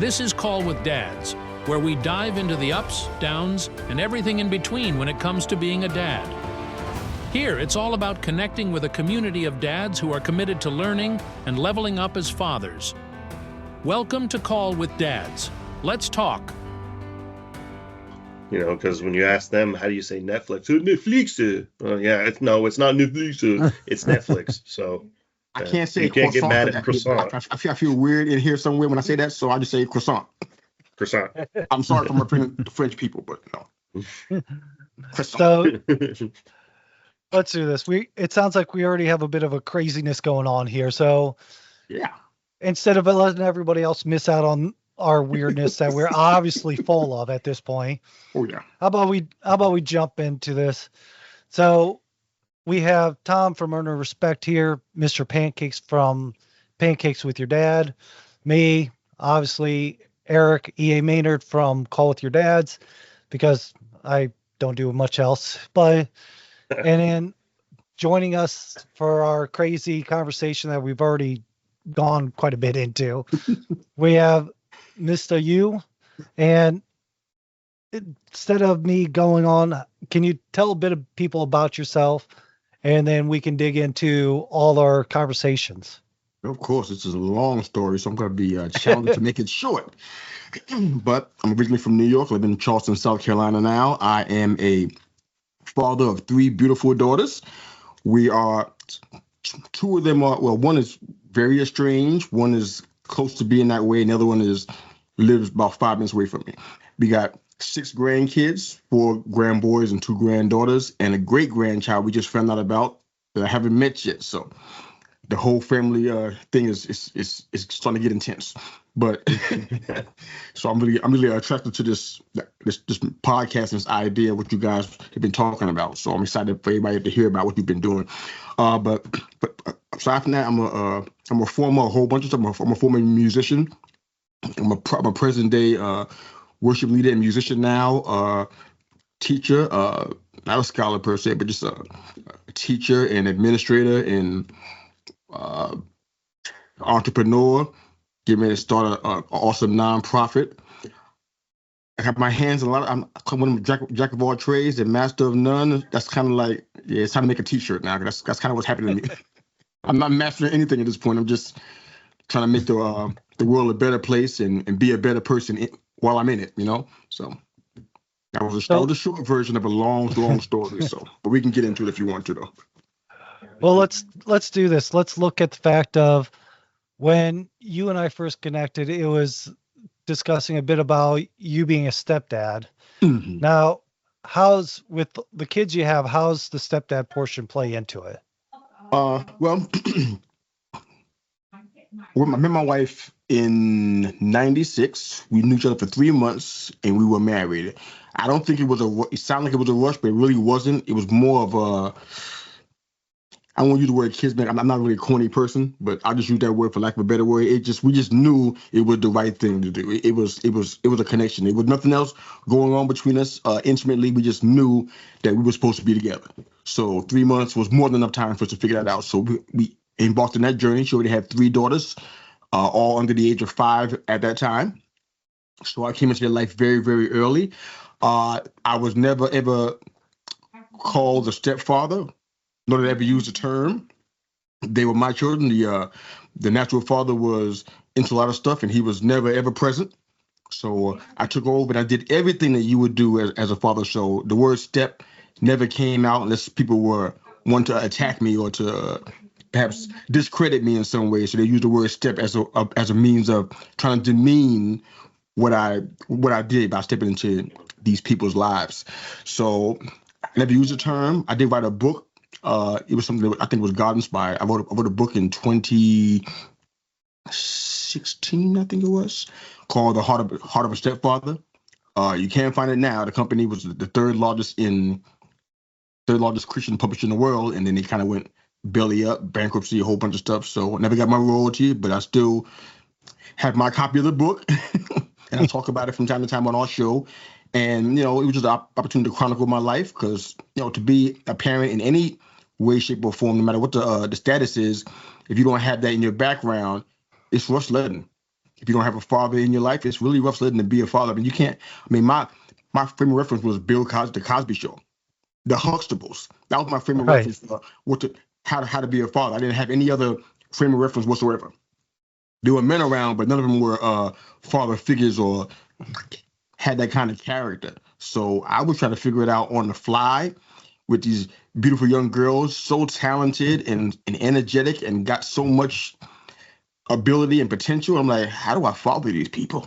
This is Call with Dads, where we dive into the ups, downs, and everything in between when it comes to being a dad. Here, it's all about connecting with a community of dads who are committed to learning and leveling up as fathers. Welcome to Call with Dads. Let's talk. You know, because when you ask them, how do you say Netflix? Netflix. It's not Netflix. It's Netflix. So I can't say you can't get mad at croissant. I feel weird in here somewhere when I say that, so I just say croissant. Croissant. I'm sorry for my French people, but no. So let's do this. It sounds like we already have a bit of a craziness going on here. So yeah, instead of letting everybody else miss out on our weirdness that we're obviously full of at this point. Oh yeah. How about we jump into this? So we have Tom from Earn Your Respect here, Mr. Pancakes from Pancakes with Your Dad, me, obviously Eric E.A. Maynard from Call with Your Dads, because I don't do much else. But and then joining us for our crazy conversation that we've already gone quite a bit into, we have Mista Yu. And instead of me going on, can you tell a bit of people about yourself, and then we can dig into all our conversations? Of course, it's a long story, so I'm going to be challenged to make it short. But I'm originally from New York. I live in Charleston, South Carolina now. I am a father of 3 beautiful daughters. We are, 2 of them are, well, one is very estranged. One is close to being that way. And the other one lives about 5 minutes away from me. We got 6 grandkids, 4 grandboys and 2 granddaughters, and a great grandchild we just found out about that I haven't met yet. So the whole family thing is starting to get intense. But so I'm really attracted to this podcast and this idea what you guys have been talking about. So I'm excited for everybody to hear about what you've been doing. But aside from that, I'm a whole bunch of stuff. I'm a former musician. I'm a present day worship leader and musician now. Teacher, not a scholar per se, but just a teacher and administrator and entrepreneur. Getting ready to start an awesome nonprofit. I have my hands in a lot. I'm one of them jack of all trades and master of none. That's kind of like, it's time to make a T-shirt now. That's kind of what's happening to me. I'm not mastering anything at this point. I'm just trying to make the world a better place and be a better person while I'm in it. You know. So that was a short version of a long story. So, but we can get into it if you want to, though. Well, let's do this. Let's look at the fact of when you and I first connected, it was discussing a bit about you being a stepdad. Mm-hmm. Now, with the kids you have, how's the stepdad portion play into it? Well, I met my wife in 96. We knew each other for 3 months and we were married. I don't think it sounded like it was a rush, but it really wasn't. It was more of a, I won't use the word kismet. I'm not really a corny person, but I'll just use that word for lack of a better word. We just knew it was the right thing to do. It was a connection. There was nothing else going on between us intimately. We just knew that we were supposed to be together. So 3 months was more than enough time for us to figure that out. So we embarked on that journey. She already had 3 daughters, all under the age of 5 at that time. So I came into their life very, very early. I was never, ever called a stepfather. Nor did I ever use the term. They were my children. The natural father was into a lot of stuff, and he was never, ever present. So I took over, and I did everything that you would do as a father. So the word step never came out unless people want to attack me or to perhaps discredit me in some way. So they used the word step as a means of trying to demean what I did by stepping into these people's lives. So I never used the term. I did write a book. It was something that I think was God inspired. I wrote a book in 2016, I think it was, called The Heart of a Stepfather. You can't find it now. The company was the third largest Christian publisher in the world, and then it kind of went belly up, bankruptcy, a whole bunch of stuff. So I never got my royalty, but I still have my copy of the book, and I talk about it from time to time on our show. And it was just an opportunity to chronicle my life because to be a parent in any way, shape, or form, no matter what the status is, if you don't have that in your background, it's frustrating. if you don't have a father in your life, it's really rough sledding to be a father. I mean, you can't. I mean, my frame of reference was Bill Cosby, the Cosby Show, the Huxtables. That was my frame of Right. reference for how to be a father. I didn't have any other frame of reference whatsoever. There were men around, but none of them were father figures or had that kind of character. So I was trying to figure it out on the fly with these beautiful young girls, so talented and energetic and got so much ability and potential. I'm like, how do I father these people?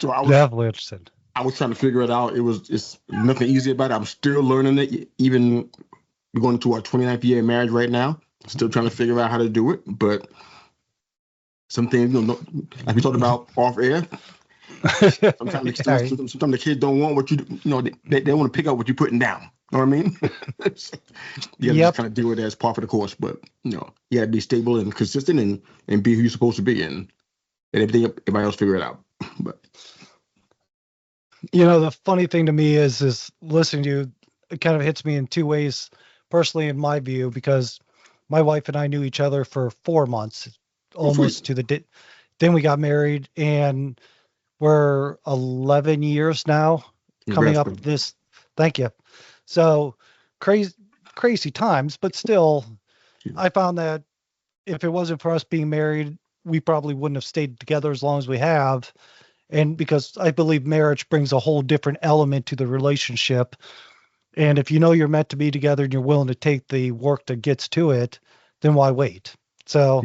So Definitely interested. I was trying to figure it out. It's nothing easy about it. I'm still learning it. Even we're going into our 29th year of marriage right now. Still trying to figure out how to do it. But some things, like we talked about off air, sometimes the kids don't want what they want to pick up what you're putting down. You know what I mean? You got to just kind of deal with it as part of the course. But, you got to be stable and consistent and be who you're supposed to be and everything, everybody else figure it out. But the funny thing to me is listening to you, it kind of hits me in two ways, personally, in my view, because my wife and I knew each other for 4 months, almost to the day. Then we got married, and we're 11 years now coming up this. Thank you. So crazy times, but still, I found that if it wasn't for us being married, we probably wouldn't have stayed together as long as we have. And because I believe marriage brings a whole different element to the relationship. And if you know you're meant to be together and you're willing to take the work that gets to it, then why wait? So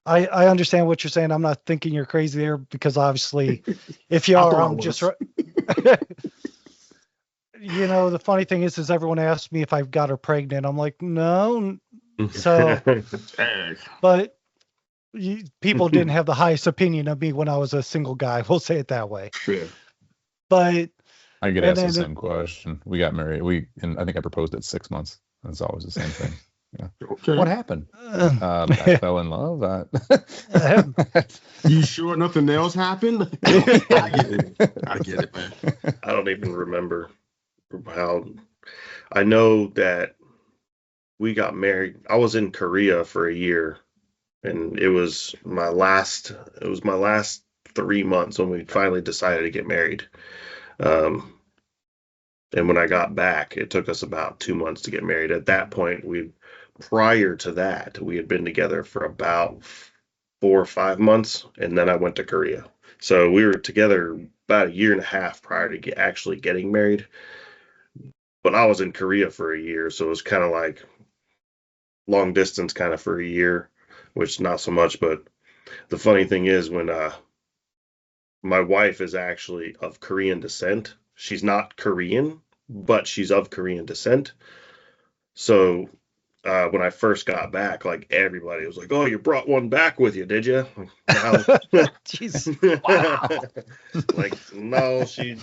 I understand what you're saying. I'm not thinking you're crazy there because obviously if you are, I'm just right. The funny thing is everyone asks me if I've got her pregnant. I'm like, no. So, but people didn't have the highest opinion of me when I was a single guy. We'll say it that way. Yeah. But I get asked the same question. We got married. And I think I proposed at 6 months. It's always the same thing. Yeah. Okay. What happened? I fell in love. You sure nothing else happened? I get it, man. I don't even remember how. I know that we got married. I was in Korea for a year, and it was my last 3 months when we finally decided to get married. And when I got back, it took us about 2 months to get married. At that point, prior to that, we had been together for about 4 or 5 months, and then I went to Korea. So we were together about a year and a half prior to actually getting married. But I was in Korea for a year, so it was kind of like long distance kind of for a year, which not so much. But the funny thing is when my wife is actually of Korean descent. She's not Korean, but she's of Korean descent. So when I first got back, like everybody was like, "Oh, you brought one back with you, did you?" Jeez. Wow. Like, no, she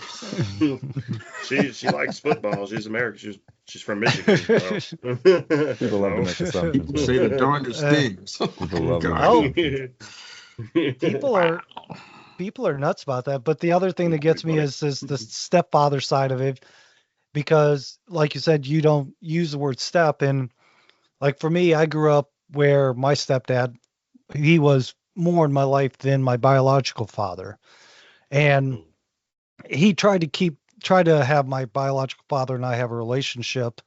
likes football. She's American. She's from Michigan. So. People love to make assumptions. Say the darndest things. People love People are nuts about that. But the other thing that gets me is the stepfather side of it, because like you said, you don't use the word step. And like for me, I grew up where my stepdad, he was more in my life than my biological father. And he tried to have my biological father and I have a relationship,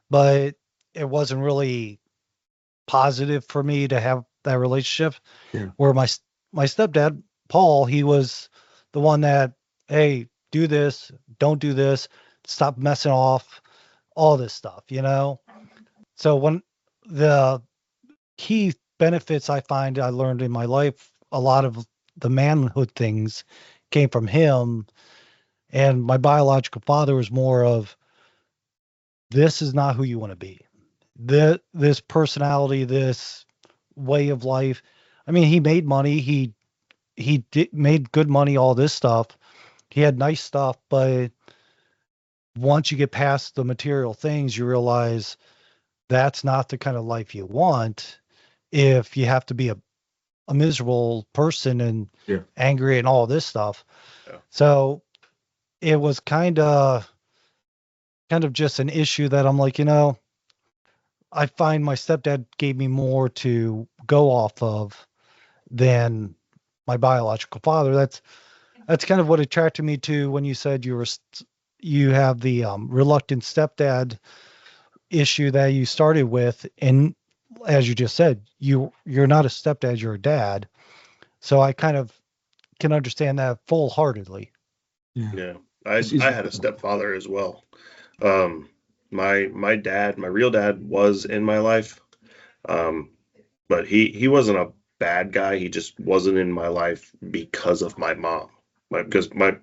but it wasn't really positive for me to have that relationship. Yeah. Where my stepdad, Paul, he was the one that, hey, do this, don't do this, stop messing off, all this stuff, So when the key benefits I find I learned in my life, a lot of the manhood things came from him. And my biological father was more of, this is not who you want to be. This personality, this way of life. I mean, he made money. He made good money, all this stuff. He had nice stuff, but once you get past the material things, you realize that's not the kind of life you want if you have to be a miserable person and angry and all this stuff. Yeah. So it was kind of just an issue that I'm like, I find my stepdad gave me more to go off of than my biological father. That's kind of what attracted me to when you said you have the reluctant stepdad issue that you started with, and as you just said, you're not a stepdad, you're a dad. So I kind of can understand that full-heartedly. Yeah. I had a stepfather as well. My dad, my real dad, was in my life. But he wasn't a bad guy. He just wasn't in my life because of my mom. Because my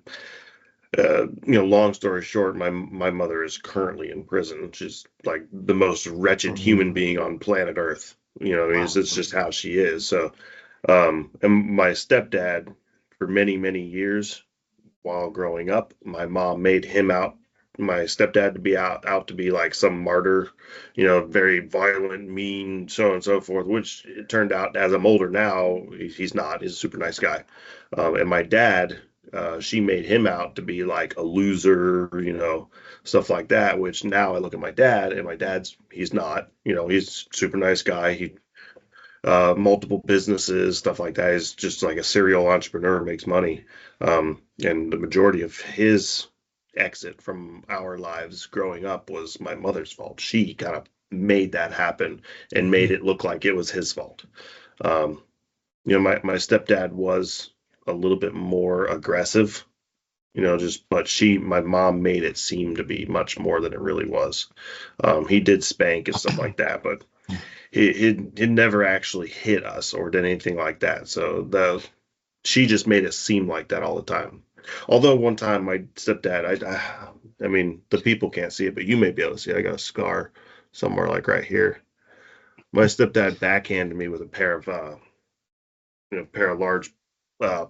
long story short, my mother is currently in prison. She's like the most wretched human being on planet Earth. It's just how she is. So, and my stepdad, for many, many years while growing up, my mom made my stepdad to be out to be like some martyr, very violent, mean, so on and so forth, which it turned out, as I'm older now, he's not. He's a super nice guy. And my dad, she made him out to be like a loser, stuff like that, which now I look at my dad, and he's not. He's a super nice guy. He multiple businesses, stuff like that. He's just like a serial entrepreneur, makes money. And the majority of his exit from our lives growing up was my mother's fault. She kind of made that happen and made it look like it was his fault. My stepdad was a little bit more aggressive, but my mom made it seem to be much more than it really was. He did spank and stuff like that, but he never actually hit us or did anything like that. So she just made it seem like that all the time. Although one time my stepdad, I mean, the people can't see it, but you may be able to see it. I got a scar somewhere like right here. My stepdad backhanded me with a pair of large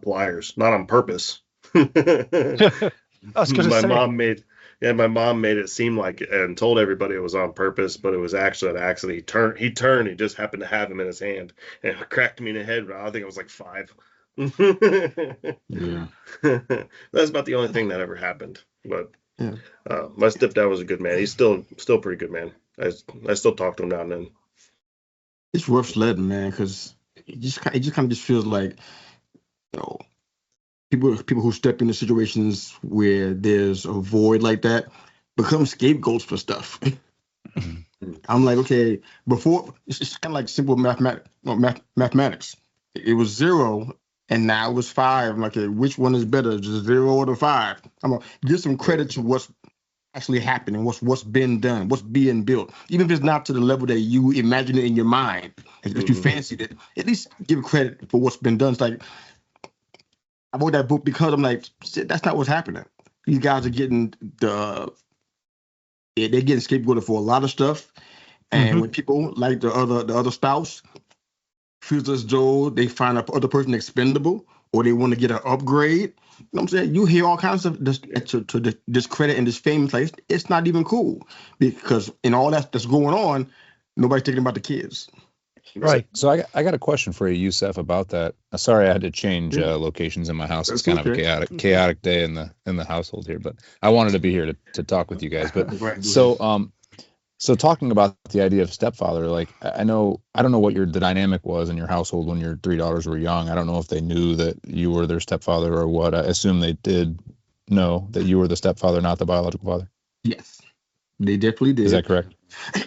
pliers, not on purpose. I was going to say. My mom made it seem like it and told everybody it was on purpose, but it was actually an accident. He turned, he just happened to have him in his hand, and it cracked me in the head. I think I was like 5. Yeah. That's about the only thing that ever happened. But Yeah. my stepdad was a good man. He's still pretty good, man. I still talk to him now and then. It's rough sledding, man, because it just kind of just feels like, people who step into situations where there's a void like that become scapegoats for stuff. I'm like, okay, before it's kind of like simple mathematics. It was 0, and now it was 5. I'm like, okay, which one is better, the 0 or the 5? I'm gonna give some credit to what's actually happening, what's been done, what's being built, even if it's not to the level that you imagine it in your mind, that you fancied it. At least give credit for what's been done. It's like, I wrote that book because I'm like, shit, that's not what's happening. These guys are getting they're getting scapegoated for a lot of stuff, and when people like the other spouse feels as though they find a other person expendable or they want to get an upgrade, you know what I'm saying? You hear all kinds of this to discredit and disfame. It's like, it's not even cool, because in all that's going on, nobody's thinking about the kids. Right. So I got a question for you, Yusef, about that. Sorry, I had to change locations in my house. It's kind of a chaotic day in the household here, but I wanted to be here to talk with you guys. But so talking about the idea of stepfather, like I don't know what the dynamic was in your household when your 3 daughters were young. I don't know if they knew that you were their stepfather or what. I assume they did know that you were the stepfather, not the biological father. Yes, they definitely did. Is that correct?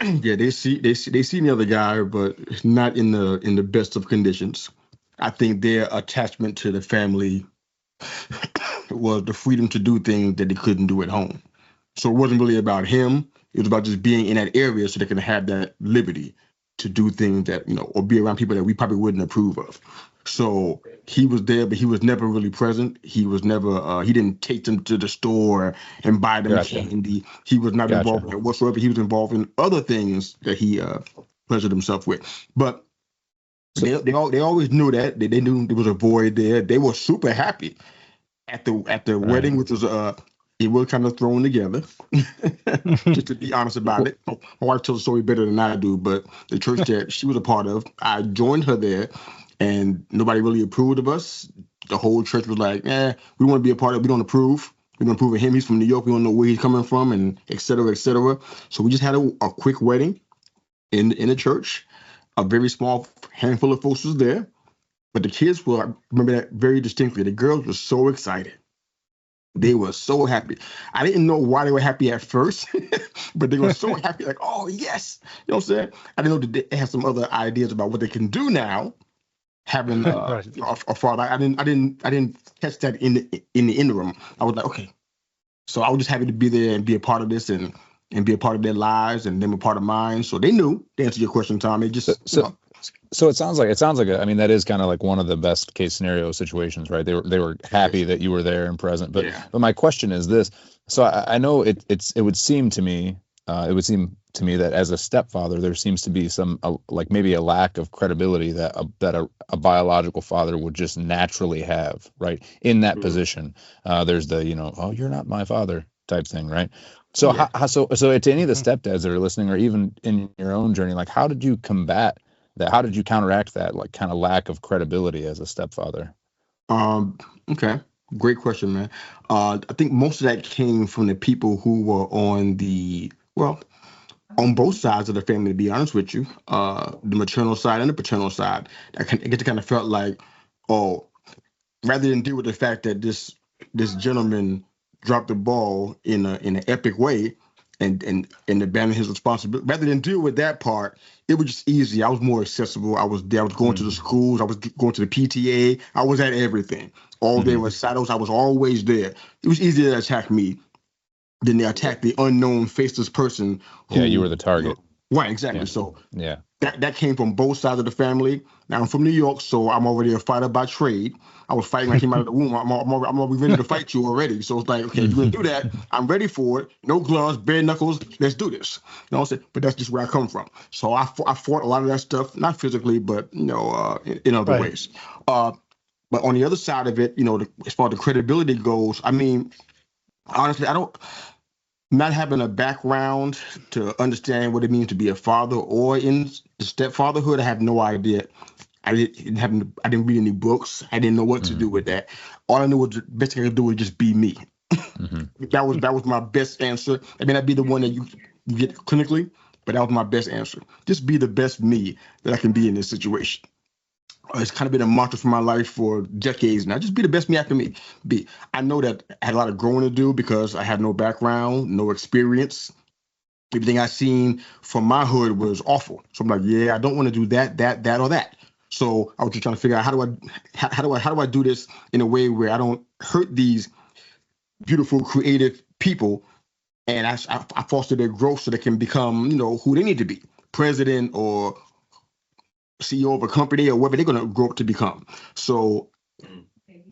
Yeah, they see the other guy, but not in the best of conditions. I think their attachment to the family was the freedom to do things that they couldn't do at home. So it wasn't really about him. It was about just being in that area so they can have that liberty to do things that, or be around people that we probably wouldn't approve of. So he was there, but he was never really present. He was never, he didn't take them to the store and buy them candy. He was not involved in it whatsoever. He was involved in other things that he pleasured himself with. But they always knew that. They knew there was a void there. They were super happy at the wedding, which was it was kind of thrown together, just to be honest about it. My wife tells the story better than I do, but the church that she was a part of, I joined her there, and nobody really approved of us. The whole church was like, we want to be a part of it. We don't approve. We don't approve of him. He's from New York. We don't know where he's coming from, and et cetera, et cetera. So we just had a quick wedding in the church. A very small handful of folks was there. But the kids were, I remember that very distinctly. The girls were so excited. They were so happy. I didn't know why they were happy at first, but they were so happy, like, oh yes. You know what I'm saying? I didn't know that they had some other ideas about what they can do now, having Right. a father. I didn't catch that in the interim. I was like, okay. So I was just happy to be there and be a part of this and be a part of their lives and them a part of mine. So they knew, to answer your question, Tom. They just So it sounds like I mean, that is kind of like one of the best case scenario situations, right? They were happy that you were there and present. But my question is this. So I know it would seem to me that as a stepfather there seems to be some like maybe a lack of credibility that a biological father would just naturally have, right? In that position. There's the, oh, you're not my father type thing, right? So so to any of the stepdads that are listening, or even in your own journey, like, how did you combat that? How did you counteract that, like, kind of lack of credibility as a stepfather? Okay. Great question, man. I think most of that came from the people who were on both sides of the family, to be honest with you, the maternal side and the paternal side. I kind of felt like, oh, rather than deal with the fact that this gentleman dropped the ball in an epic way and abandoned his responsibility, rather than deal with that part, it was just easy. I was more accessible. I was there. I was going to the schools. I was going to the PTA. I was at everything. All day recitals. I was always there. It was easier to attack me than they attack the unknown faceless person. You were the target. Right, exactly. Yeah. So yeah, that came from both sides of the family. Now I'm from New York, so I'm already a fighter by trade. I was fighting when I came out of the womb. I'm already ready to fight you already. So it's like, okay, you're gonna do that. I'm ready for it. No gloves, bare knuckles. Let's do this. You know what I'm saying? But that's just where I come from. So I fought a lot of that stuff, not physically, but in other ways. But on the other side of it, as far as the credibility goes, I mean, honestly, not having a background to understand what it means to be a father or in the stepfatherhood, I have no idea. I didn't read any books. I didn't know what to do with that. All I knew was the best thing I could do was just be me. That was my best answer. I mean, I'd be the one that you get clinically, but that was my best answer. Just be the best me that I can be in this situation. It's kind of been a mantra for my life for decades now. Just be the best me I can be. I know that I had a lot of growing to do because I had no background, no experience. Everything I seen from my hood was awful. So I'm like, I don't want to do that, or that. So I was just trying to figure out how do I do this in a way where I don't hurt these beautiful, creative people, and I foster their growth so they can become, who they need to be, president or CEO of a company or whatever they're going to grow up to become. So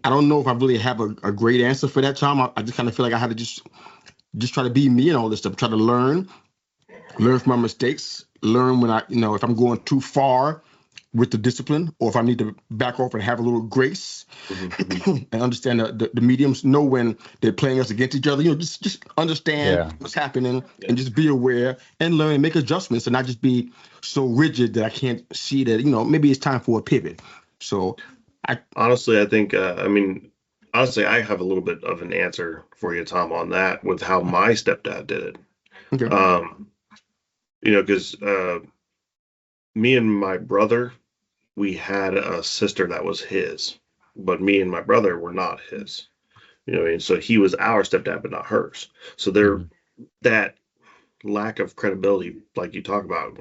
I don't know if I really have a great answer for that, Tom. I just kind of feel like I had to just try to be me and all this stuff, try to learn from my mistakes, learn when if I'm going too far with the discipline, or if I need to back off and have a little grace and understand the mediums, know when they're playing us against each other, just understand what's happening and just be aware and learn and make adjustments and not just be so rigid that I can't see that, maybe it's time for a pivot. So I think, I have a little bit of an answer for you, Tom, on that with how my stepdad did it. Okay. Because me and my brother, we had a sister that was his, but me and my brother were not his. So he was our stepdad, but not hers. So that lack of credibility, like you talk about,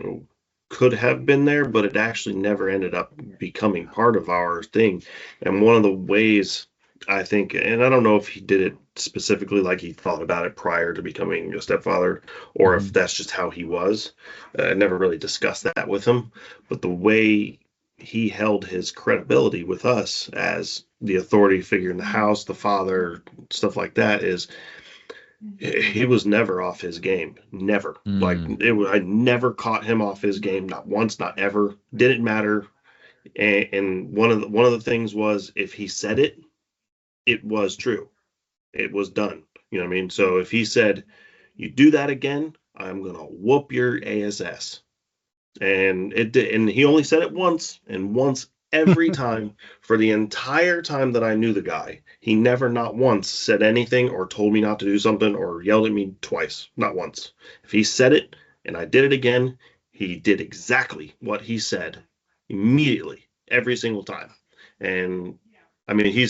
could have been there, but it actually never ended up becoming part of our thing. And one of the ways I think, and I don't know if he did it specifically, like he thought about it prior to becoming a stepfather, or if that's just how he was. I never really discussed that with him, but the way he held his credibility with us as the authority figure in the house, the father, stuff like that, is he was never off his game. Never. I never caught him off his game. Not once, not ever. Didn't matter. And one of the things was, if he said it, it was true. It was done. You know what I mean? So if he said, you do that again, I'm going to whoop your ass. And it did. And he only said it once, and once every time for the entire time that I knew the guy. He never, not once, said anything or told me not to do something or yelled at me twice. Not once. If he said it and I did it again, he did exactly what he said immediately, every single time. And I mean,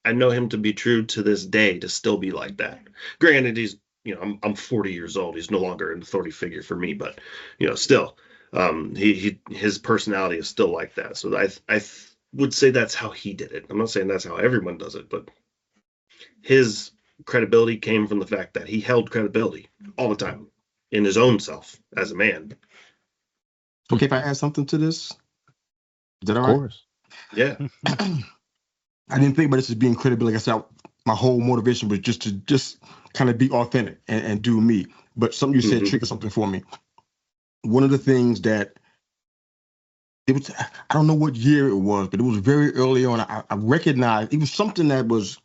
I know him to be true to this day, to still be like that. Granted, he's, I'm 40 years old. He's no longer an authority figure for me, but still, his personality is still like that. So I would say that's how he did it. I'm not saying that's how everyone does it, but his credibility came from the fact that he held credibility all the time in his own self as a man. Okay, if I add something to this, is that all right? Of course. Yeah. I didn't think about this as being credible. Like I said, my whole motivation was just to kind of be authentic and do me. But something you said triggered something for me. One of the things that it was, I don't know what year it was, but it was very early on. I recognized it was something that was,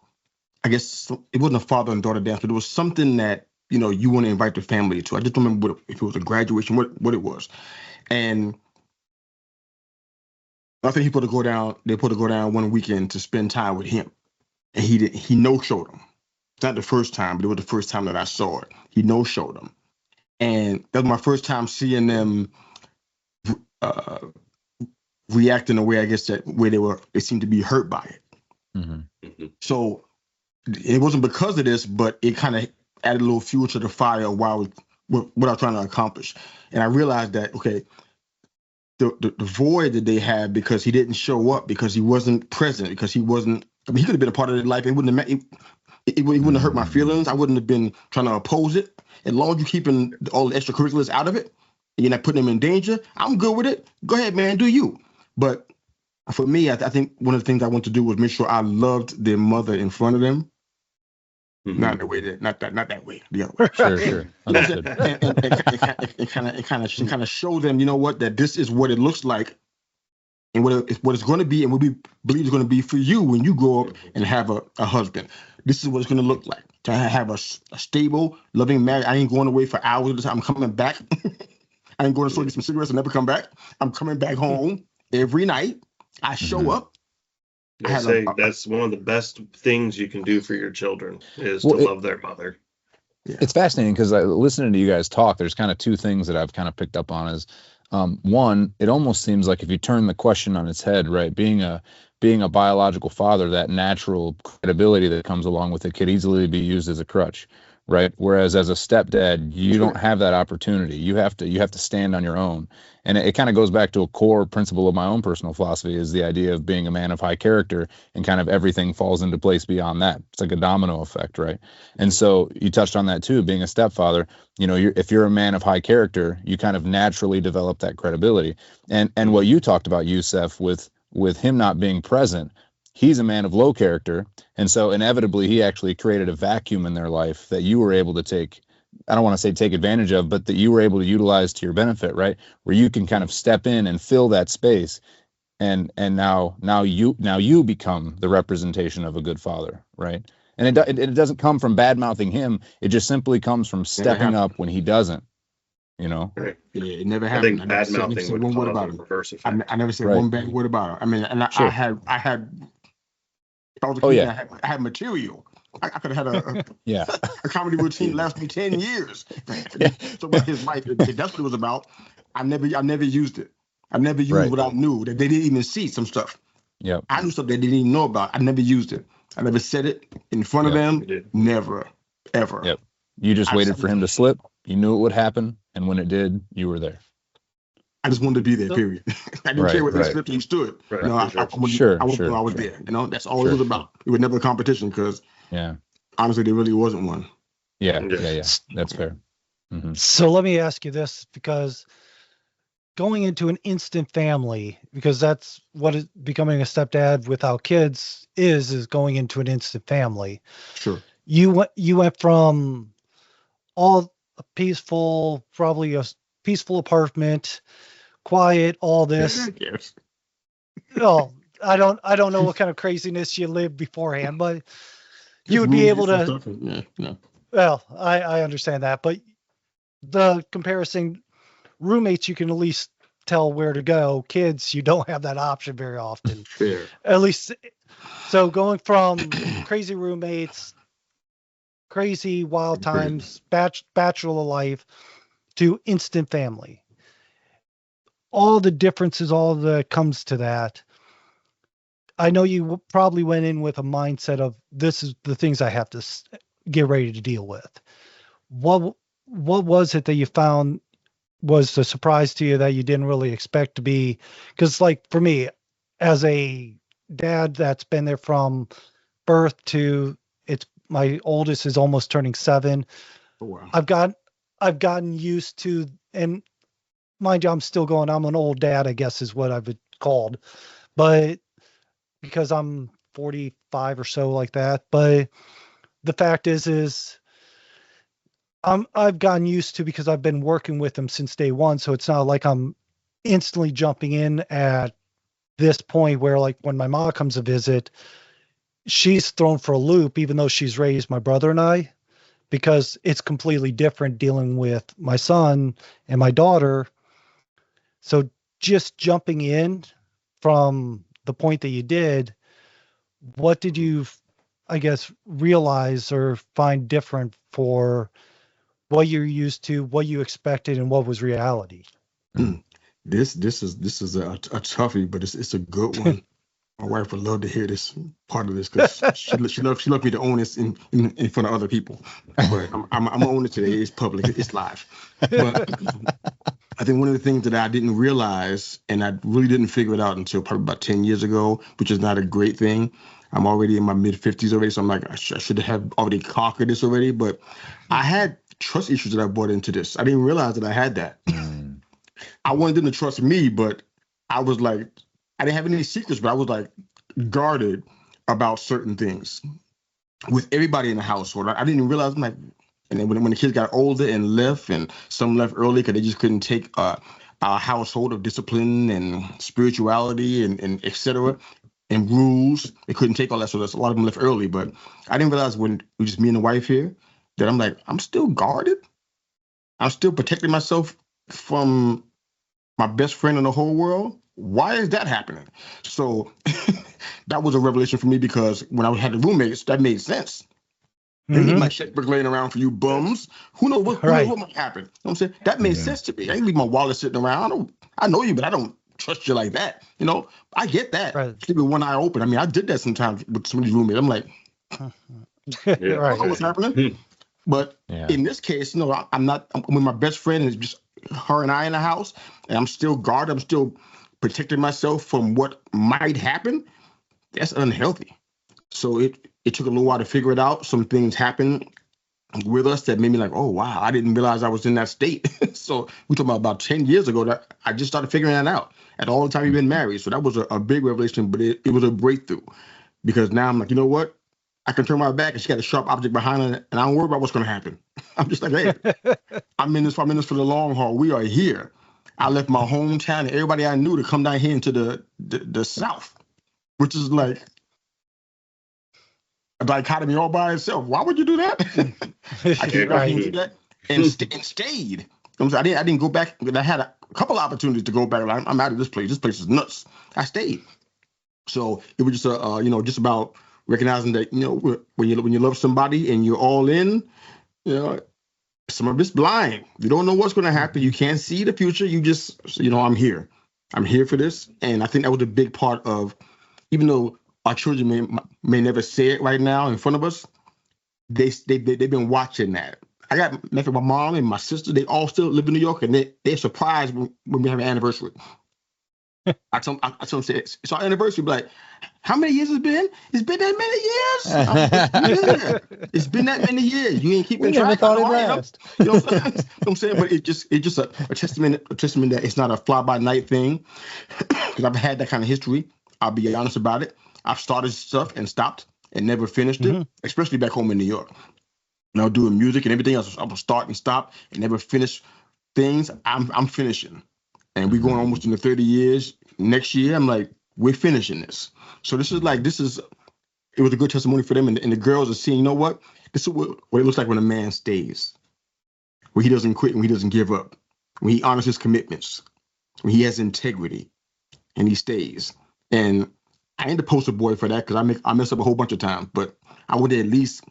I guess it wasn't a father and daughter dance, but it was something that, you want to invite the family to. I just don't remember if it was a graduation, what it was. And I think they put to go down one weekend to spend time with him. And he no-showed them. It's not the first time, but it was the first time that I saw it. He no-showed them. And that was my first time seeing them react in a way, I guess, that where they seemed to be hurt by it. Mm-hmm. So it wasn't because of this, but it kind of added a little fuel to the fire while what I was trying to accomplish. And I realized that, okay, the void that they had because he didn't show up, because he wasn't present, because he wasn't, I mean, he could have been a part of their life. It wouldn't have hurt my feelings. I wouldn't have been trying to oppose it. As long as you're keeping all the extracurriculars out of it, and you're not putting them in danger, I'm good with it. Go ahead, man, do you. But for me, I think one of the things I want to do was make sure I loved their mother in front of them. Mm-hmm. Not that way, the other way. Sure. Understood. and kind of show them, that this is what it looks like, and what it's going to be, and what we believe is going to be for you when you grow up and have a husband. This is what it's going to look like. To have a stable, loving marriage. I ain't going away for hours at a time. I'm coming back. I ain't going to store get some cigarettes and never come back. I'm coming back home every night. I show up. I say that's one of the best things you can do for your children is to love their mother. Yeah. It's fascinating because listening to you guys talk, there's kind of two things that I've kind of picked up on. Is one, it almost seems like if you turn the question on its head, right, being a biological father, that natural credibility that comes along with it could easily be used as a crutch, right? Whereas as a stepdad, you don't have that opportunity. You have to stand on your own. And it kind of goes back to a core principle of my own personal philosophy, is the idea of being a man of high character, and kind of everything falls into place beyond that. It's like a domino effect, right? And so you touched on that too, being a stepfather. If you're a man of high character, you kind of naturally develop that credibility. And what you talked about, Yusef, with him not being present, he's a man of low character. And so inevitably he actually created a vacuum in their life that you were able to take, I don't want to say take advantage of, but that you were able to utilize to your benefit, right? Where you can kind of step in and fill that space. And now you become the representation of a good father, right? And it doesn't come from bad mouthing him. It just simply comes from stepping up when he doesn't. Right. Yeah, it never happened. I think bad mouthing would one word cause about a it. reverse effect. I never said Right. one bad word about it. I mean, and Sure. I had if I was a kid, I had material. I could have had a comedy routine last me 10 years. So about his life, if that's what it was about, I never used it. I never used what I knew that they didn't even see some stuff. Yeah, I knew stuff they didn't even know about. I never used it. I never said it in front of them. Never, ever. Yep. You just waited for him to slip. You knew it would happen, and when it did, you were there. I just wanted to be there, period. I didn't care what they slipped and stood. Right. I was there. That's all it was about. It was never a competition because honestly, there really wasn't one. Yeah. That's fair. Mm-hmm. So let me ask you this, because going into an instant family, because that's what becoming a stepdad without kids is going into an instant family. Sure. You went from all a peaceful, probably a peaceful apartment, quiet, all this. Yes. Well, I don't know what kind of craziness you lived beforehand, but you would be able to. Well, I understand that, but the comparison, roommates, you can at least tell where to go. Kids, you don't have that option very often. Fair. At least, so going from crazy roommates, crazy wild times, bachelor life, to instant family. All the differences, all that comes to that. I know you probably went in with a mindset of this is the things I have to get ready to deal with. What was it that you found was a surprise to you that you didn't really expect to be? Because like for me, as a dad that's been there from birth to my oldest is almost turning 7. Oh, wow. I've gotten used to, and mind you, I'm still going, I'm an old dad, I guess is what I've been called, but because I'm 45 or so like that. But the fact is I've gotten used to, because I've been working with them since day one. So it's not like I'm instantly jumping in at this point where, like, when my mom comes to visit, she's thrown for a loop, even though she's raised my brother and I, because it's completely different dealing with my son and my daughter. So just jumping in from the point that you did, what did you, I guess, realize or find different for what you're used to, what you expected, and what was reality? This is a toughie, but it's a good one. My wife would love to hear this part of this, because she loves me to own this in front of other people. But I'm gonna own it today. It's public. It's live. But I think one of the things that I didn't realize, and I really didn't figure it out until probably about 10 years ago, which is not a great thing. I'm already in my mid-50s already, so I'm like, I should have already conquered this already. But I had trust issues that I brought into this. I didn't realize that I had that. I wanted them to trust me, but I was like, I didn't have any secrets, but I was like guarded about certain things with everybody in the household. I didn't realize, I'm like, and then when the kids got older and left, and some left early because they just couldn't take our household of discipline and spirituality and et cetera, and rules. They couldn't take all that, so a lot of them left early. But I didn't realize when it was just me and the wife here that I'm like, I'm still guarded. I'm still protecting myself from my best friend in the whole world. Why is that happening? So that was a revelation for me, because when I had the roommates, that made sense. They leave my checkbook laying around for you bums. Who knows what might happen? You know what I'm saying? That made sense to me. I ain't leave my wallet sitting around. I know you, but I don't trust you like that. You know, I get that. Right. Sleep with one eye open. I mean, I did that sometimes with some of these roommates. I'm like, I don't know what's happening. But in this case, no, I'm not. I'm with my best friend, and it's just her and I in the house, and I'm still guarded. I'm still protecting myself from what might happen. That's unhealthy. So it took a little while to figure it out. Some things happened with us that made me like, oh, wow, I didn't realize I was in that state. So we talking about 10 years ago that I just started figuring that out at all the time we've been married. So that was a big revelation, but it was a breakthrough, because now I'm like, you know what? I can turn my back and she got a sharp object behind her, and I don't worry about what's going to happen. I'm just like, hey, I'm in this for the long haul. We are here. I left my hometown and everybody I knew to come down here into the South, which is like a dichotomy all by itself. Why would you do that? I can't do that. And stayed. I didn't go back. I had a couple opportunities to go back. Like, I'm out of this place. This place is nuts. I stayed. So it was just just about recognizing that, when you love somebody and you're all in, some of it's blind. You don't know what's going to happen. You can't see the future. You just, I'm here. I'm here for this. And I think that was a big part of, even though our children may never say it right now in front of us, they've been watching that. I got met with my mom and my sister. They all still live in New York, and they're surprised when we have an anniversary. I tell them, say, it's our anniversary. Be like, how many years it's been? It's been that many years. Yeah, it's been that many years. You ain't keeping track. Never thought it last. You know what I'm saying? But it's just a testament that it's not a fly by night thing. Because I've had that kind of history. I'll be honest about it. I've started stuff and stopped and never finished it, especially back home in New York. Doing music and everything else, I will start and stop and never finish things. I'm finishing. And we're going almost into 30 years. Next year, I'm like, we're finishing this. So it was a good testimony for them. And the girls are seeing, you know what? This is what it looks like when a man stays. When he doesn't quit, when he doesn't give up, when he honors his commitments, when he has integrity, and he stays. And I ain't the poster boy for that, because I mess up a whole bunch of times. But I would at least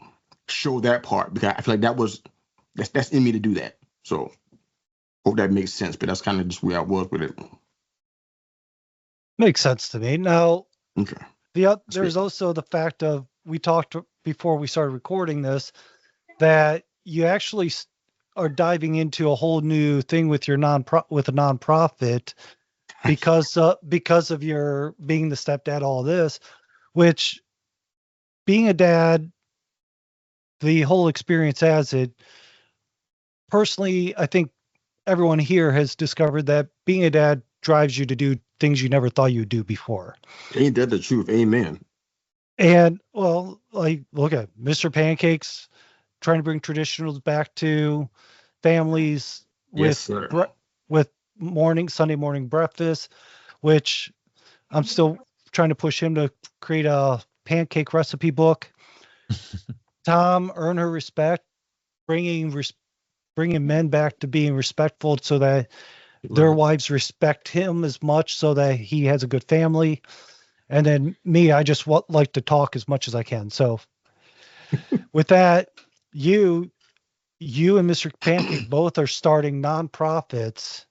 show that part, because I feel like that's in me to do that. So hope that makes sense, but that's kind of just where I was with it. Makes sense to me. Now, okay. There's also the fact of, we talked before we started recording this, that you actually are diving into a whole new thing with your with a nonprofit because of your being the stepdad, all this, which, being a dad, the whole experience as it, personally, I think everyone here has discovered that being a dad drives you to do things you never thought you'd do before. Ain't that the truth? Amen. And, well, like, look at Mr. Pancakes trying to bring traditionals back to families with with Sunday morning breakfast, which I'm still trying to push him to create a pancake recipe book. Tom, earn her respect, bringing men back to being respectful so that their wives respect him as much so that he has a good family. And then me, I just like to talk as much as I can. So with that, you and Mr. Pancake both are starting nonprofits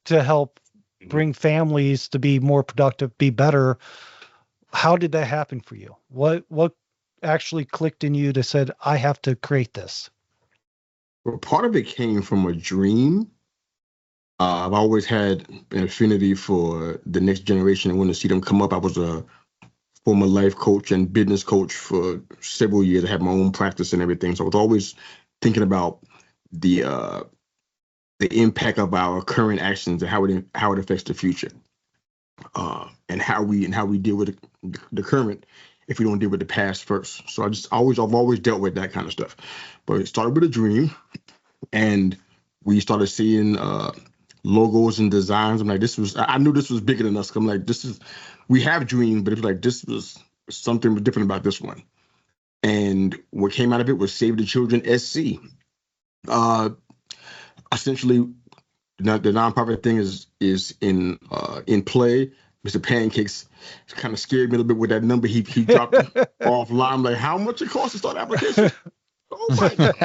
to help bring families to be more productive, be better. How did that happen for you? What actually clicked in you that said, I have to create this? Well, part of it came from a dream. I've always had an affinity for the next generation and want to see them come up. I was a former life coach and business coach for several years. I had my own practice and everything. So I was always thinking about the impact of our current actions and how it affects the future, and how we deal with the current if we don't deal with the past first. So I've always dealt with that kind of stuff. But it started with a dream, and we started seeing logos and designs. I'm like, I knew this was bigger than us. I'm like, we have dreams, but it was like, this was something different about this one. And what came out of it was Save the Children SC. Essentially, the nonprofit thing is in play. Mr. Pancakes kind of scared me a little bit with that number he dropped offline. I'm like, how much it costs to start application? Oh my God.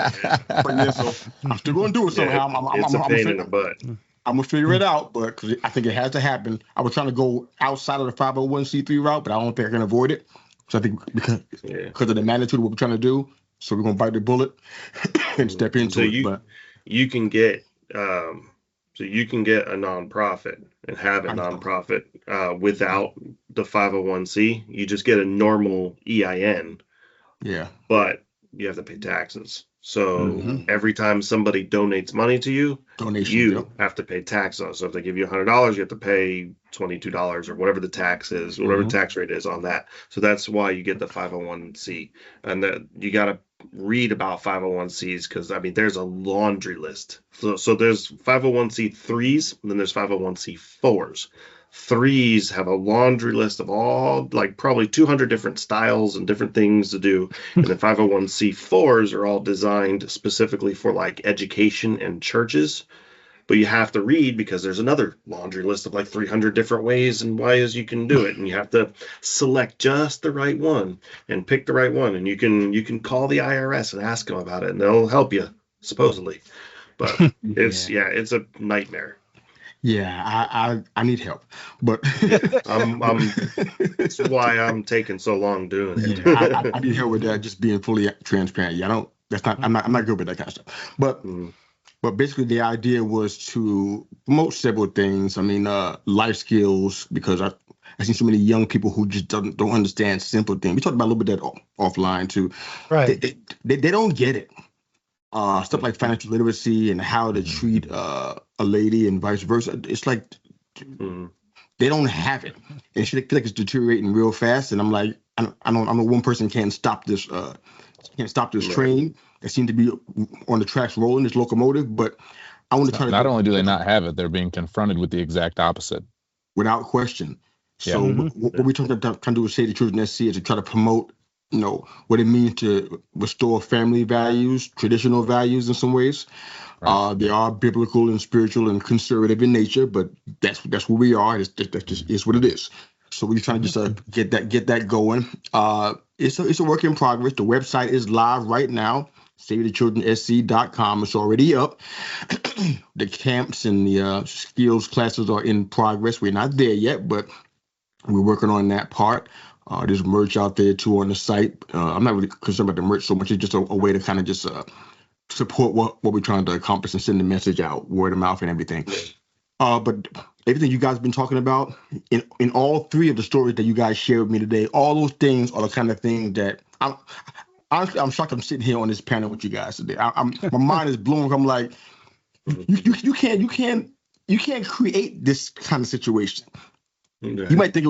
But yeah, so I'm still going to do it somehow. It's a pain in the butt. I'm going to figure it out, but because I think it has to happen. I was trying to go outside of the 501c3 route, but I don't think I can avoid it. So I think because of the magnitude of what we're trying to do, so we're going to bite the bullet and step into it. But you can get a nonprofit and have a nonprofit without the 501c. You just get a normal EIN. Yeah. But you have to pay taxes. So every time somebody donates money to you, you have to pay tax on it. So if they give you $100, you have to pay $22 or whatever the tax is, whatever the tax rate is on that. So that's why you get the 501c. And you got to read about 501cs because, I mean, there's a laundry list. So there's 501c3s, and then there's 501c4s. 3s have a laundry list of all, like, probably 200 different styles and different things to do. And the 501c4s are all designed specifically for, like, education and churches. But you have to read because there's another laundry list of like 300 different ways and whys you can do it. And you have to select just the right one and pick the right one. And you can call the IRS and ask them about it, and they'll help you, supposedly. But it's a nightmare. Yeah, I need help, but that's why I'm taking so long doing it. Yeah, I need help with that. Just being fully transparent. Yeah, I'm not good with that kind of stuff. But basically, the idea was to promote several things. I mean, life skills, because I see so many young people who just don't understand simple things. We talked about a little bit of that offline too. Right? They don't get it. Stuff like financial literacy and how to treat a lady and vice versa. It's like they don't have it, and they feel like it's deteriorating real fast. And I'm like, I know one person can't stop this. Train that seemed to be on the tracks rolling, this locomotive. But I want to try to. Not only do they not have it, they're being confronted with the exact opposite. Without question. So what we're trying to do with Save the Children SC is to try to promote, what it means to restore family values, traditional values in some ways. Right. They are biblical and spiritual and conservative in nature, but that's where we are. That's just what it is. So we're trying to just get that going. It's a work in progress. The website is live right now, SaveTheChildrenSC.com. It's already up. The camps and the skills classes are in progress. We're not there yet, but we're working on that part. There's merch out there too on the site. I'm not really concerned about the merch so much. It's just a way to kind of just support what we're trying to accomplish and send the message out, word of mouth and everything. But everything you guys have been talking about in all three of the stories that you guys shared with me today, all those things are the kind of things that I'm shocked I'm sitting here on this panel with you guys today. My mind is blown. I'm like, you can't create this kind of situation. You guys might think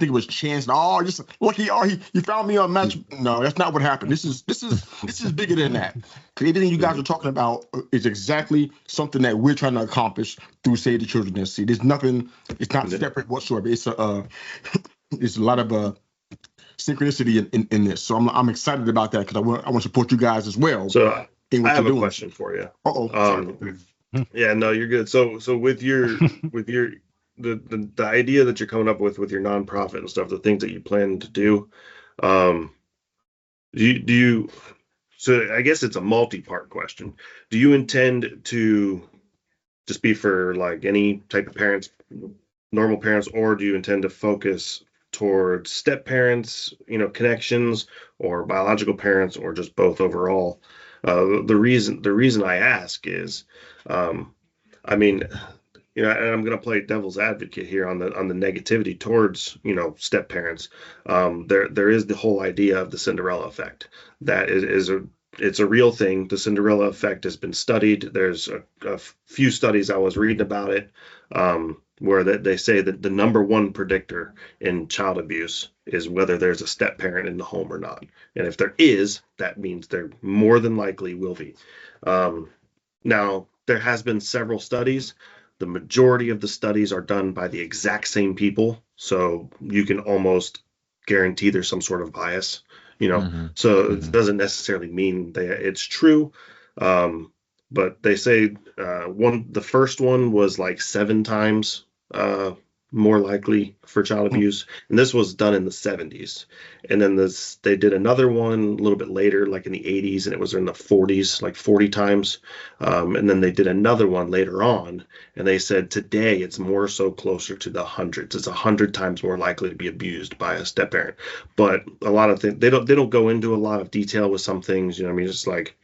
it was chance. Oh, just lucky. Oh, he found me on match. No, that's not what happened. This is bigger than that. Because everything you guys are talking about is exactly something that we're trying to accomplish through Save the Children SC. There's nothing. It's not separate whatsoever. It's a lot of synchronicity in this. So I'm excited about that because I want to support you guys as well. So I have a question for you. Yeah, no, you're good. So with your the idea that you're coming up with your nonprofit and stuff, the things that you plan to do, do you so I guess it's a multi-part question. Do you intend to just be for like any type of parents, normal parents, or do you intend to focus towards step parents, connections, or biological parents, or just both overall? The reason I ask is, I mean, and I'm going to play devil's advocate here on the negativity towards step parents. There is the whole idea of the Cinderella effect. That it's a real thing. The Cinderella effect has been studied. There's a few studies I was reading about it, where they say that the number one predictor in child abuse is whether there's a step parent in the home or not. And if there is, that means there more than likely will be. Now, there has been several studies. The majority of the studies are done by the exact same people, so you can almost guarantee there's some sort of bias, So it doesn't necessarily mean that it's true, but they say the first one was like 7 times more likely for child abuse, and this was done in the 70s. And then they did another one a little bit later, like in the 80s, and it was in the 40s, like 40 times. And then they did another one later on, and they said today it's more so closer to the hundreds. It's 100 times more likely to be abused by a step parent. But a lot of things they don't go into a lot of detail with some things. Just like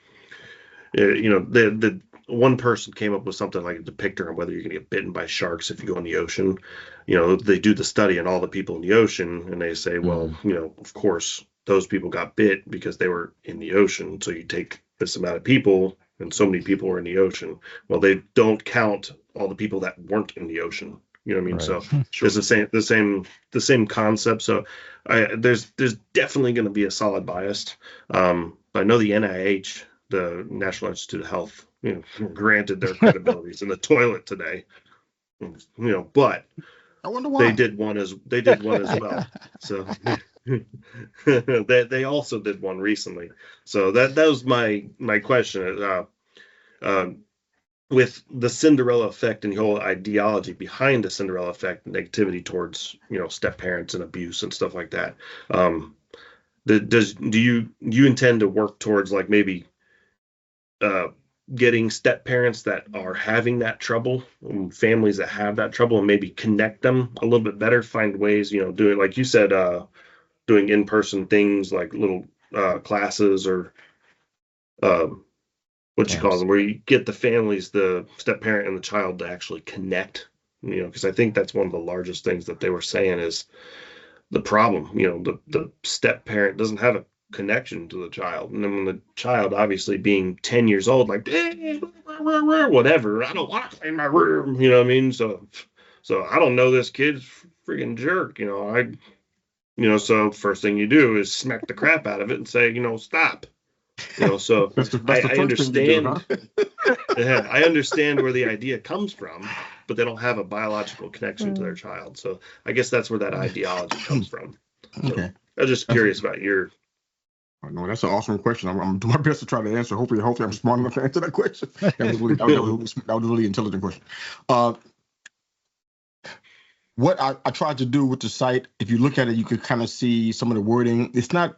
the one person came up with something like a depictor on whether you're going to get bitten by sharks if you go in the ocean. They do the study on all the people in the ocean, and they say, well, of course, those people got bit because they were in the ocean. So you take this amount of people, and so many people were in the ocean. Well, they don't count all the people that weren't in the ocean. You know what I mean? Right. So sure. It's the same concept. So there's definitely going to be a solid bias. But I know the NIH, the National Institute of Health, granted their credibilities in the toilet today. But I wonder why they did one as well. So they also did one recently. So that was my question. With the Cinderella effect and the whole ideology behind the Cinderella effect, negativity towards step parents and abuse and stuff like that. Do you intend to work towards like maybe getting step parents that are having that trouble, families that have that trouble, and maybe connect them a little bit better, find ways, doing, like you said, doing in-person things like little classes or what you call them, where you get the families, the step parent and the child, to actually connect, because I think that's one of the largest things that they were saying is the problem. The step parent doesn't have a connection to the child, and then when the child, obviously being 10 years old, like whatever, I don't want to clean my room, you know what I mean? So I don't know, this kid's freaking jerk, so first thing you do is smack the crap out of it and say, stop. So I understand. Yeah, I understand where the idea comes from, but they don't have a biological connection to their child. So I guess that's where that ideology comes from. So okay. I was just curious about your. No, that's an awesome question. I'm doing my best to try to answer. Hopefully I'm smart enough to answer that question. That was a really intelligent question. What I tried to do with the site, if you look at it, you could kind of see some of the wording. It's not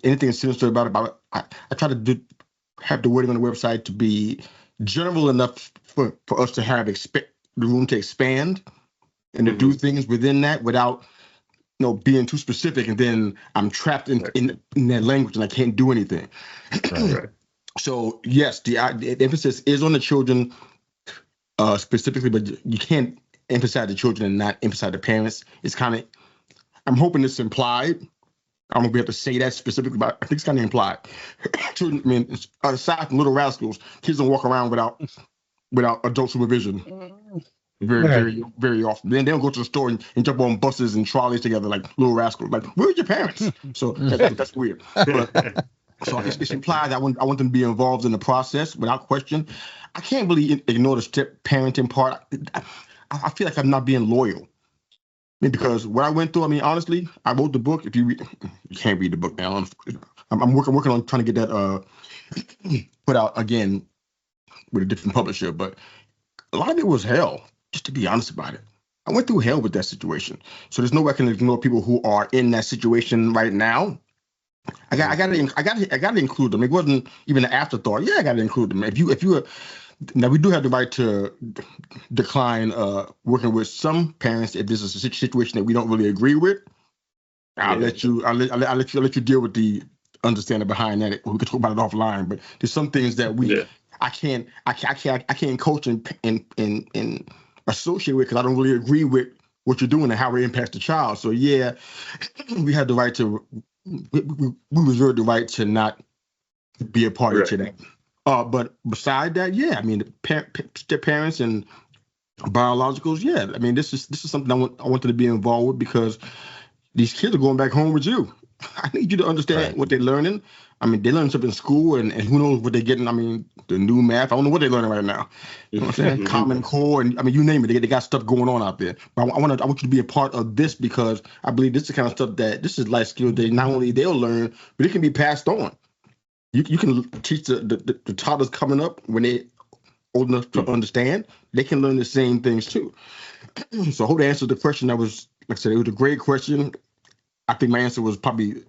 anything sinister about it. I try to have the wording on the website to be general enough for us to have the room to expand and to do things within that without being too specific, and then I'm trapped in that language and I can't do anything. Right. So yes, the emphasis is on the children specifically, but you can't emphasize the children and not emphasize the parents. It's kind of, I'm hoping it's implied. I'm gonna be able to say that specifically, but I think it's kind of implied. Children, I mean, aside from Little Rascals, kids don't walk around without adult supervision very often. Then they'll go to the store and jump on buses and trolleys together like Little Rascals. Like, where's your parents? So that's weird. But, so it's implied that I want them to be involved in the process without question. I can't really ignore the step parenting part. I feel like I'm not being loyal. Because what I went through, I mean, honestly, I wrote the book. If you read, you can't read the book now. I'm working on trying to get that put out again with a different publisher. But a lot of it was hell, just to be honest about it. I went through hell with that situation. So there's no way I can ignore people who are in that situation right now. I got to include them. It wasn't even an afterthought. Yeah, I got to include them. If you now we do have the right to decline working with some parents if this is a situation that we don't really agree with. I'll let you deal with the understanding behind that. We can talk about it offline. But there's some things that I can't coach and associate with because I don't really agree with what you're doing and how it impacts the child. So yeah, we have the right to. We reserve the right to not be a party to that. But beside that, yeah, I mean, the parents and biologicals, yeah. I mean, this is something I want them to be involved with because these kids are going back home with you. I need you to understand what they're learning. I mean, they learn something in school, and who knows what they're getting. I mean, the new math. I don't know what they're learning right now. You know what I'm saying? Common Core, and I mean, you name it. They got stuff going on out there. But I want you to be a part of this because I believe this is the kind of stuff that this is life skills that not only they'll learn, but it can be passed on. You can teach the toddlers coming up when they're old enough to understand. They can learn the same things too. So I hope to answer the question. That was, like I said, it was a great question. I think my answer was probably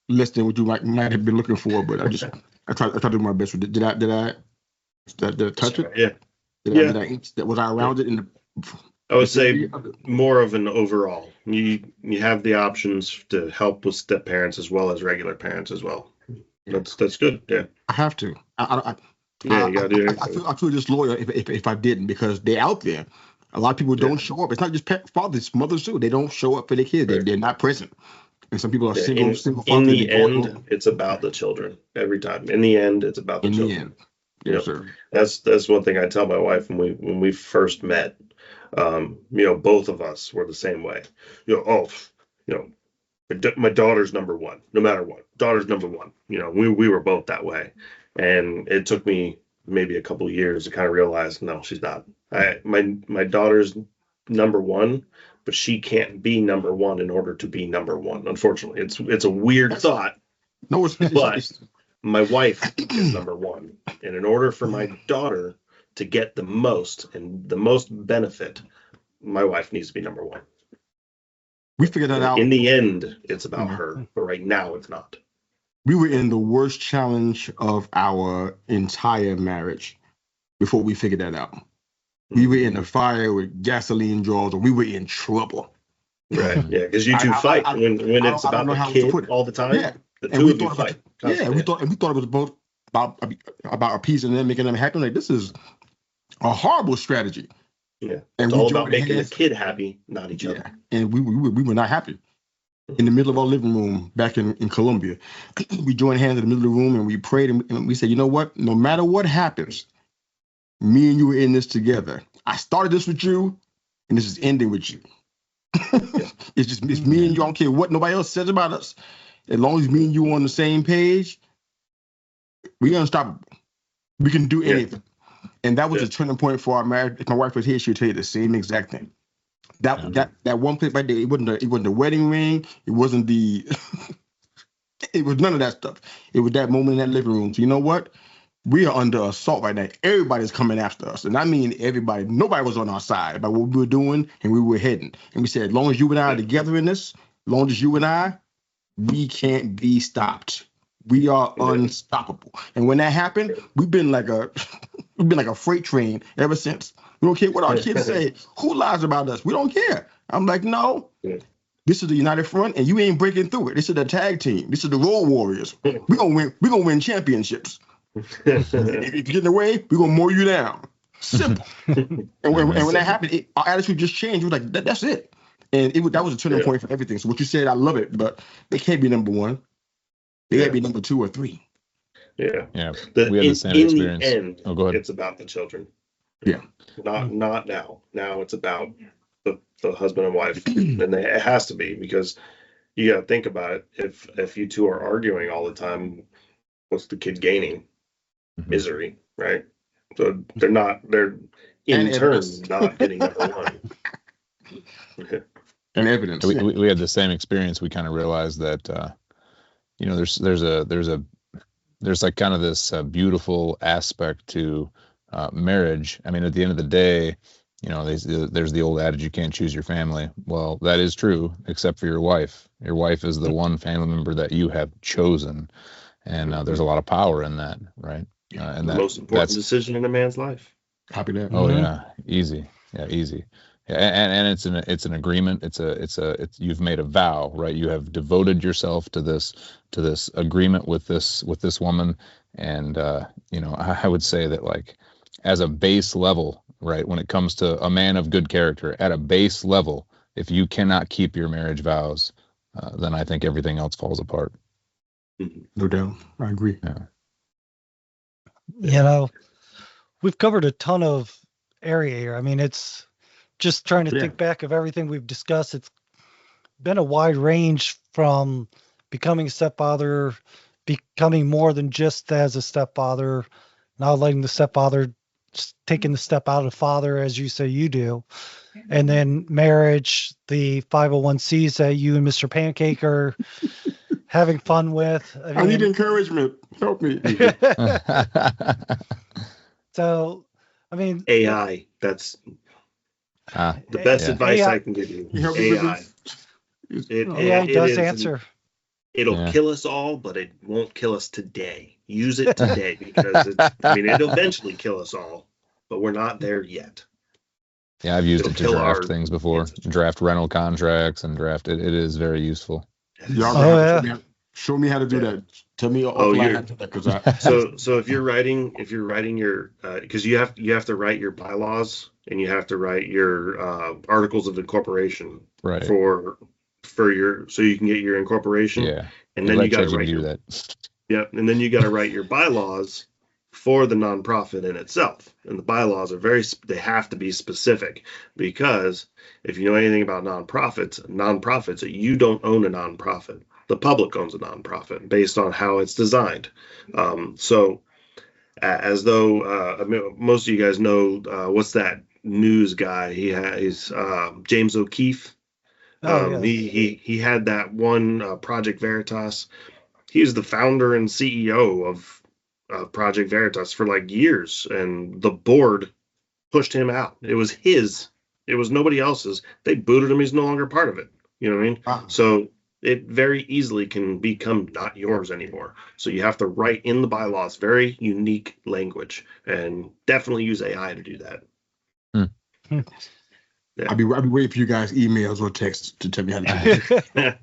less than what you might have been looking for, but I tried to do my best with it. Did I touch it? Yeah. Was I around it? I would say more of an overall. You have the options to help with step parents as well as regular parents as well. That's good. Yeah. I have to. You gotta do it. I feel disloyal if I didn't because they're out there. A lot of people don't show up. It's not just fathers, mothers too. They don't show up for their kids. They're not present. And some people are single fathers. In the end, it's about the children every time. In the end, it's about the children. Yes, sir. That's one thing I tell my wife when we first met. Both of us were the same way. My daughter's number one, no matter what. Daughter's number one. We were both that way, and it took me maybe a couple of years to kind of realize, no, she's not. My daughter's number one, but she can't be number one in order to be number one. Unfortunately, it's a weird thought. No, but my wife is number one, and in order for my daughter to get the most benefit, my wife needs to be number one. We figured that out. In the end, it's about her, but right now it's not. We were in the worst challenge of our entire marriage before we figured that out. We were in a fire with gasoline draws, and we were in trouble. Right. Yeah, because you two fight when it's about the kid all the time. Yeah. The two of you fight. Yeah, we thought it was both about appeasing them, making them happy. Like, this is a horrible strategy. Yeah, and it's all about making the kid happy, not each other. And we were not happy. In the middle of our living room back in Colombia, we joined hands in the middle of the room and we prayed and we said, you know what? No matter what happens, me and you are in this together. I started this with you, and this is ending with you. It's me and you. I don't care what nobody else says about us. As long as me and you are on the same page, we're unstoppable. We can do anything. And that was a turning point for our marriage. If my wife was here, she would tell you the same exact thing. That one place right there, it wasn't the wedding ring. It wasn't it was none of that stuff. It was that moment in that living room. So you know what? We are under assault right now. Everybody's coming after us. And I mean everybody. Nobody was on our side about what we were doing and we were heading. And we said, as long as you and I are together in this, as long as you and I, we can't be stopped. We are unstoppable. And when that happened, we've been like a freight train ever since. We don't care what our kids say. Who lies about us? We don't care. I'm like, no. This is the United Front, and you ain't breaking through it. This is the tag team. This is the Road Warriors. We're gonna win. We're gonna win championships. If you get in the way, we're gonna mow you down. Simple. And when that happened, our attitude just changed. We were like, that's it. And that was a turning point for everything. So what you said, I love it, but they can't be number one. They gotta be number 2 or 3. Yeah. We had the same experience. In the end, go ahead. It's about the children. Yeah. Not now. Now it's about the husband and wife, and it has to be, because you got to think about it. If you two are arguing all the time, what's the kid gaining? Misery, right? So they're in turn not getting number one. And evidence. We had the same experience. We kind of realized that there's like kind of this beautiful aspect to marriage. I mean, at the end of the day, there's the old adage, you can't choose your family. Well, that is true, except for your wife. Your wife is the one family member that you have chosen, and there's a lot of power in that, right? And the most important decision in a man's life. Copy that. Oh yeah, easy. Yeah, easy. Yeah, and it's an agreement. It's you've made a vow, right? You have devoted yourself to this agreement with this woman, and I would say that, like, as a base level, right, when it comes to a man of good character, at a base level, if you cannot keep your marriage vows, then I think everything else falls apart. No doubt, I agree. Yeah. We've covered a ton of area here. I mean, it's just trying to think back of everything we've discussed. It's been a wide range from becoming a stepfather, becoming more than just as a stepfather, now letting the stepfather taking the step out of father, as you say you do, and then marriage, the 501c's that you and Mr. Pancake are having fun with. I need encouragement. Help me. So, I mean, AI, that's the best advice I can give you. AI. AI does answer. It'll kill us all, but it won't kill us today. Use it today, because it'll eventually kill us all, but we're not there yet. Yeah, I've used it to draft things before, draft rental contracts and draft it. It is very useful. Show me how to do that. Tell me offline how to do that, because so if you're writing your because you have to write your bylaws, and you have to write your articles of incorporation, right, for your, so you can get your incorporation. Yeah. And then you got to write that. Yeah, and then you got to write your bylaws for the nonprofit in itself. And the bylaws are they have to be specific, because if you know anything about nonprofits, you don't own a nonprofit. The public owns a nonprofit based on how it's designed. So as though most of you guys know, what's that news guy? He's James O'Keefe. He had that one Project Veritas. He was the founder and CEO of Project Veritas for like years, and the board pushed him out. It was his. It was nobody else's. They booted him. He's no longer part of it. You know what I mean? Wow. So it very easily can become not yours anymore. So you have to write in the bylaws very unique language, and definitely use AI to do that. Yeah. I'll be waiting for you guys' emails or texts to tell me how to do it.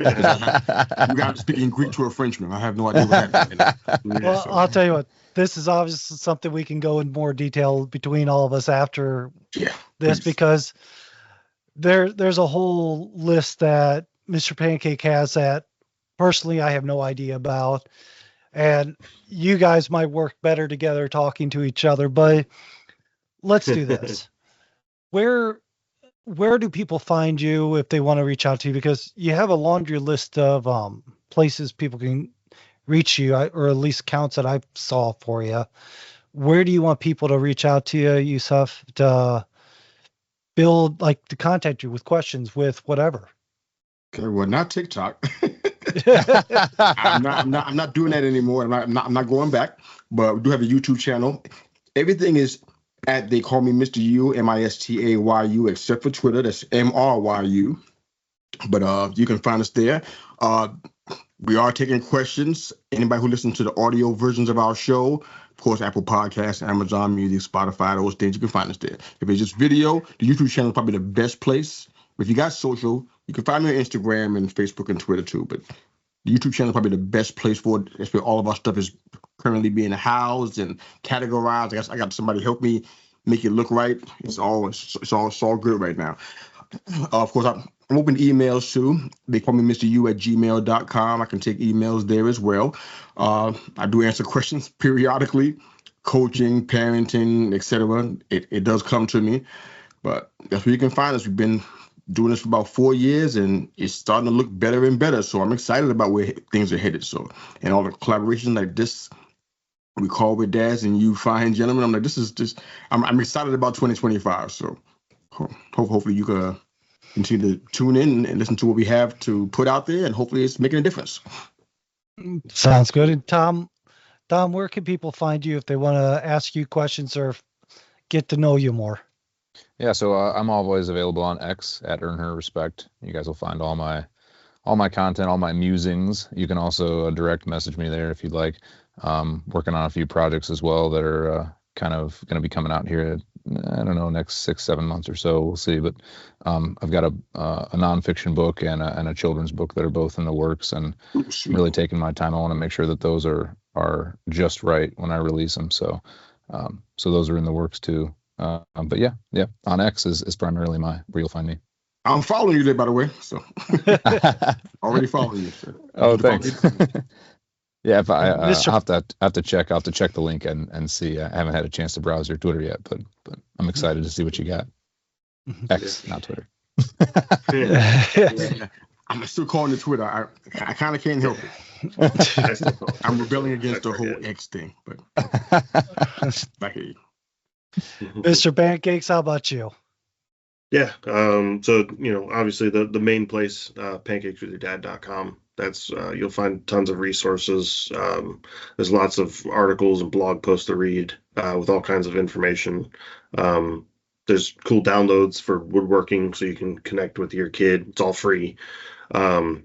You guys speaking Greek to a Frenchman. I have no idea what happened. Well, I'll tell you what. This is obviously something we can go in more detail between all of us after this, because there's a whole list that Mr. Pancake has that personally I have no idea about, and you guys might work better together talking to each other. But let's do this. Where do people find you if they want to reach out to you? Because you have a laundry list of places people can reach you, or at least accounts that I saw for you. Where do you want people to reach out to you, Yusuf, to to contact you with questions, with whatever? Okay, well, not TikTok. I'm not doing that anymore. I'm not going back. But we do have a YouTube channel. Everything is they call me Mr. Yu, Mistayu, except for Twitter. That's MRYU. But you can find us there. We are taking questions. Anybody who listens to the audio versions of our show, of course, Apple Podcasts, Amazon Music, Spotify, those things, you can find us there. If it's just video, the YouTube channel is probably the best place. If you got social, you can find me on Instagram and Facebook and Twitter too. But the YouTube channel is probably the best place for it. That's where all of our stuff is currently being housed and categorized. I got somebody help me make it look right. It's all good right now. Of course, I'm open to emails too. They call me Mr. Yu at gmail.com. I can take emails there as well. I do answer questions periodically, coaching, parenting, etc. It does come to me, but that's where you can find us. We've been doing this for about 4 years, and it's starting to look better and better. So I'm excited about where things are headed. So, and all the collaborations like this, we call with dads and you fine gentlemen. I'm like, this is just, I'm excited about 2025. So hopefully you can continue to tune in and listen to what we have to put out there, and hopefully it's making a difference. Sounds good. And Tom, where can people find you if they want to ask you questions or get to know you more? Yeah, so I'm always available on X at Earn Her Respect. You guys will find all my content, all my musings. You can also direct message me there if you'd like. Working on a few projects as well that are kind of going to be coming out here. I don't know, next 6-7 months or so. We'll see. But I've got a nonfiction book and a children's book that are both in the works, and I'm really taking my time. I want to make sure that those are just right when I release them. So those are in the works too. But yeah, on X is primarily where you'll find me. I'm following you there, by the way. So already following you. Sir. Oh, thanks. Yeah, if I have to check the link and see. I haven't had a chance to browse your Twitter yet, but I'm excited to see what you got. X, not Twitter. I'm still calling it Twitter. I kind of can't help it. I'm rebelling against the whole X thing, but back at you. Mr. Pancakes, how about you? Yeah. So, obviously the main place, pancakeswithyourdad.com. That's you'll find tons of resources. There's lots of articles and blog posts to read with all kinds of information. There's cool downloads for woodworking, so you can connect with your kid. It's all free. Plenty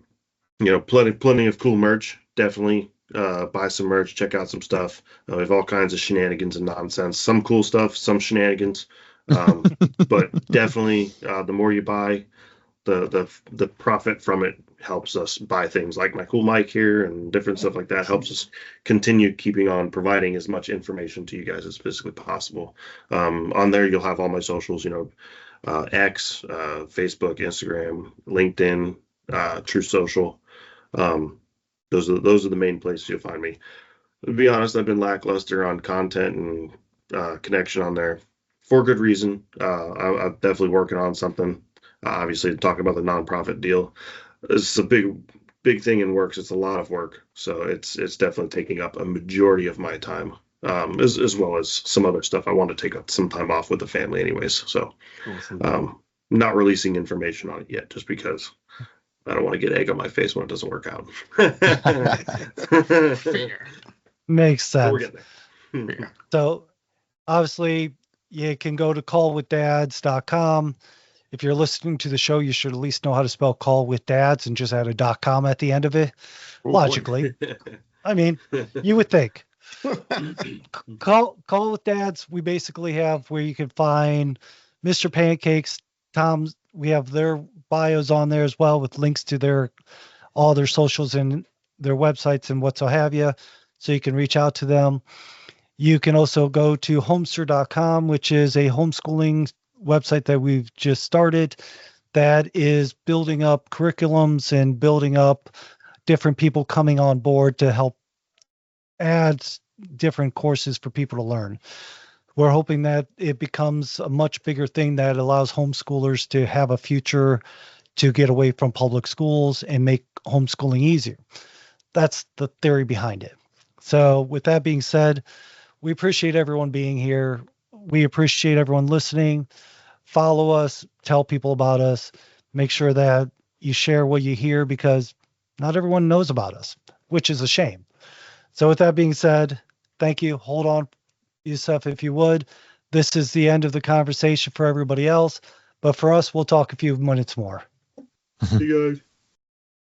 of cool merch. Definitely buy some merch. Check out some stuff. We have all kinds of shenanigans and nonsense. Some cool stuff, some shenanigans. But definitely, the more you buy, the profit from it helps us buy things like my cool mic here and different stuff like that. Helps us continue keeping on providing as much information to you guys as physically possible. On there, you'll have all my socials, X, Facebook, Instagram, LinkedIn, True Social. Those are the main places you'll find me. To be honest, I've been lackluster on content and connection on there for good reason. I'm definitely working on something. Obviously, talking about the nonprofit deal, it's a big thing in works. It's a lot of work, so it's definitely taking up a majority of my time, as well as some other stuff. I want to take up some time off with the family, anyways. So, not releasing information on it yet, just because I don't want to get egg on my face when it doesn't work out. Makes sense. We're getting there. So, obviously, you can go to callwithdads.com. If you're listening to the show, you should at least know how to spell call with dads and just add a .com at the end of it. Logically. I mean, you would think. Call with dads, we basically have where you can find Mr. Pancakes, Tom's. We have their bios on there as well with links to all their socials and their websites and what so have you. So you can reach out to them. You can also go to homester.com, which is a homeschooling website that we've just started that is building up curriculums and building up different people coming on board to help add different courses for people to learn. We're hoping that it becomes a much bigger thing that allows homeschoolers to have a future to get away from public schools and make homeschooling easier. That's the theory behind it. So with that being said, we appreciate everyone being here. We appreciate everyone listening. Follow us, tell people about us, make sure that you share what you hear because not everyone knows about us, which is a shame. So with that being said, thank you. Hold on, Yusuf, if you would. This is the end of the conversation for everybody else, but for us, we'll talk a few minutes more. See you guys.